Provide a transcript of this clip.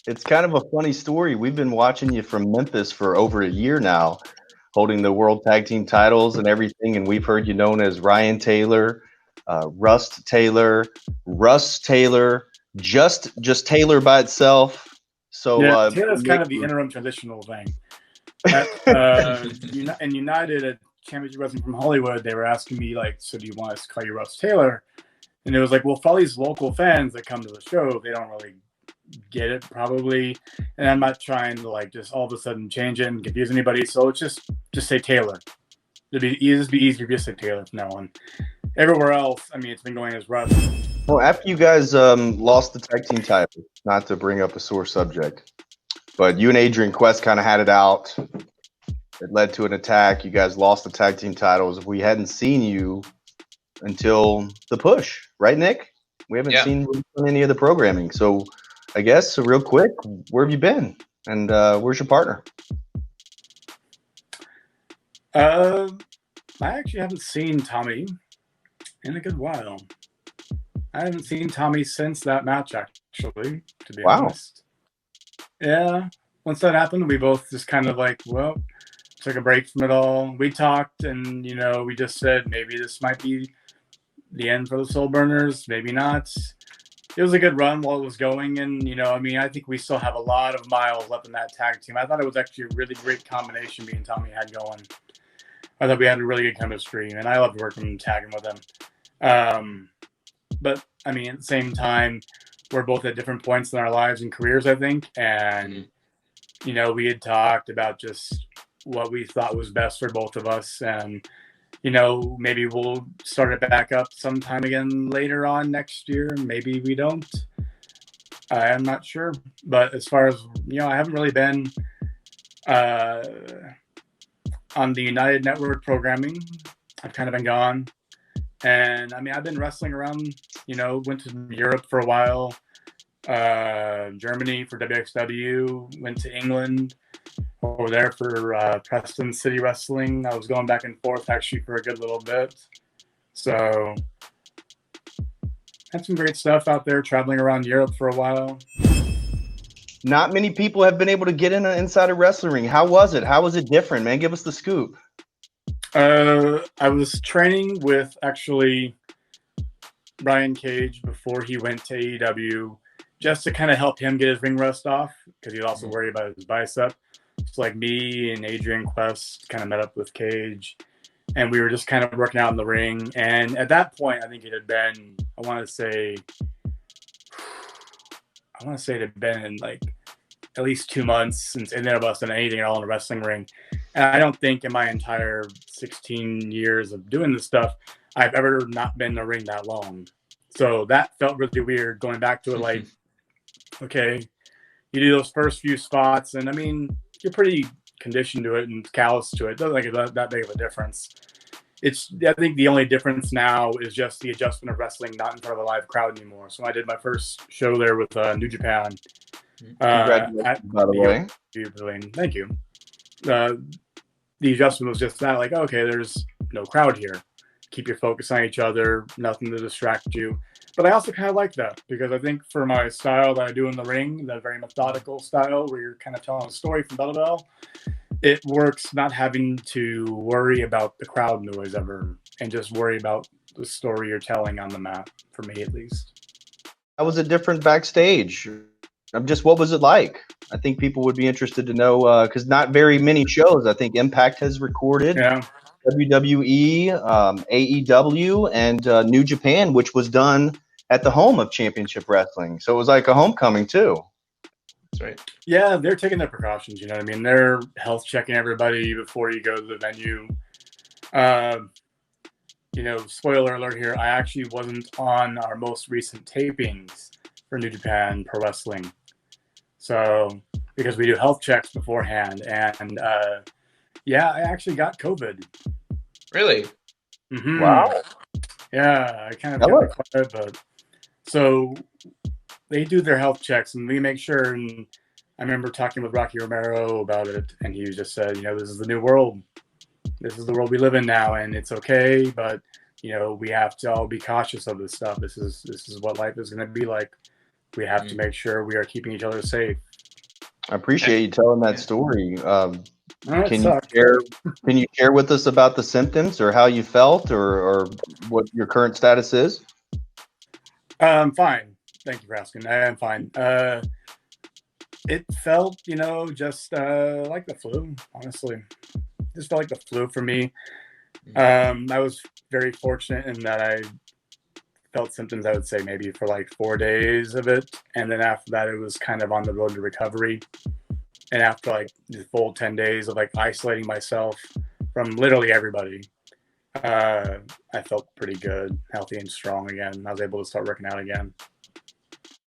It's kind of a funny story. We've been watching you from Memphis for over a year now, holding the World Tag Team titles and everything, and we've heard you known as Ryan Taylor, Russ Taylor, just Taylor by itself. So Yeah, Taylor's kind of the interim transitional thing. At in United at Championship Wrestling from Hollywood, they were asking me like, "So do you want us to call you Russ Taylor?" And it was like, well, for all these local fans that come to the show, they don't really get it probably, and I'm not trying to like just all of a sudden change it and confuse anybody. So it's just say Taylor. It'd be easier if you just say Taylor from now on. Everywhere else, I mean, it's been going as Russ. Well, after you guys lost the tag team title, not to bring up a sore subject, but you and Adrian Quest kind of had it out. It led to an attack. You guys lost the tag team titles. We hadn't seen you until the push, right, Nick? We haven't seen any of the programming. So I guess, real quick, where have you been? And where's your partner? I actually haven't seen Tommy in a good while. I haven't seen Tommy since that match, actually, to be honest. Yeah. Once that happened, we both just kind of like, well, took a break from it all. We talked and, you know, we just said maybe this might be the end for the Soul Burners, maybe not. It was a good run while it was going, and, you know, I mean, I think we still have a lot of miles left in that tag team. I thought it was actually a really great combination me and Tommy had going. I thought we had a really good chemistry, and I loved working and tagging with him. But, I mean, at the same time, we're both at different points in our lives and careers, I think, and, you know, we had talked about just what we thought was best for both of us, and, you know, maybe we'll start it back up sometime again later on next year. Maybe we don't. I'm not sure. But as far as, you know, I haven't really been on the United Network programming. I've kind of been gone. And, I mean, I've been wrestling around, you know, went to Europe for a while, Germany for WXW, went to England over there for Preston City Wrestling. I was going back and forth actually for a good little bit. So had some great stuff out there, traveling around Europe for a while. Not many people have been able to get in an inside of wrestling ring. How was it? How was it different, man? Give us the scoop. I was training with actually Brian Cage before he went to AEW, just to kind of help him get his ring rust off, because he's also worried about his bicep. So like me and Adrian Quest kind of met up with Cage, and we were just kind of working out in the ring. And at that point, I think it had been, I want to say it had been like at least 2 months since any of us done anything at all in a wrestling ring. And I don't think in my entire 16 years of doing this stuff, I've ever not been in a ring that long. So that felt really weird going back to it. Like, okay, you do those first few spots, and I mean, you're pretty conditioned to it and callous to it. It doesn't make that big of a difference. I think the only difference now is just the adjustment of wrestling not in front of a live crowd anymore. So I did my first show there with New Japan. Congratulations, by the way. Thank you. The adjustment was just that, like, okay, there's no crowd here. Keep your focus on each other, nothing to distract you. But I also kind of like that, because I think for my style that I do in the ring, that very methodical style where you're kind of telling a story from bell to bell, it works not having to worry about the crowd noise ever, and just worry about the story you're telling on the mat, for me at least. How was it different backstage? What was it like? I think people would be interested to know, because not very many shows. I think Impact has recorded. Yeah. WWE, AEW, and New Japan, which was done at the home of Championship Wrestling. So it was like a homecoming too. That's right. Yeah, they're taking their precautions, you know what I mean? They're health checking everybody before you go to the venue. You know, spoiler alert here, I actually wasn't on our most recent tapings for New Japan Pro Wrestling. So, because we do health checks beforehand, and yeah, I actually got COVID. Really? Mm-hmm. Wow. Yeah, I kind of got it, but so they do their health checks, and we make sure. And I remember talking with Rocky Romero about it, and he just said, you know, this is the new world. This is the world we live in now, and it's okay, but you know, we have to all be cautious of this stuff. This is what life is going to be like we have to make sure we are keeping each other safe. I appreciate you telling that story. It Can sucked. Can you share with us about the symptoms or how you felt or what your current status is? I'm fine. Thank you for asking. I am fine. It felt, just like the flu, honestly. Just felt like the flu for me. I was very fortunate in that I felt symptoms, I would say, maybe for like 4 days of it. And then after that, it was kind of on the road to recovery. And after like the full 10 days of like isolating myself from literally everybody, I felt pretty good, healthy and strong again. I was able to start working out again.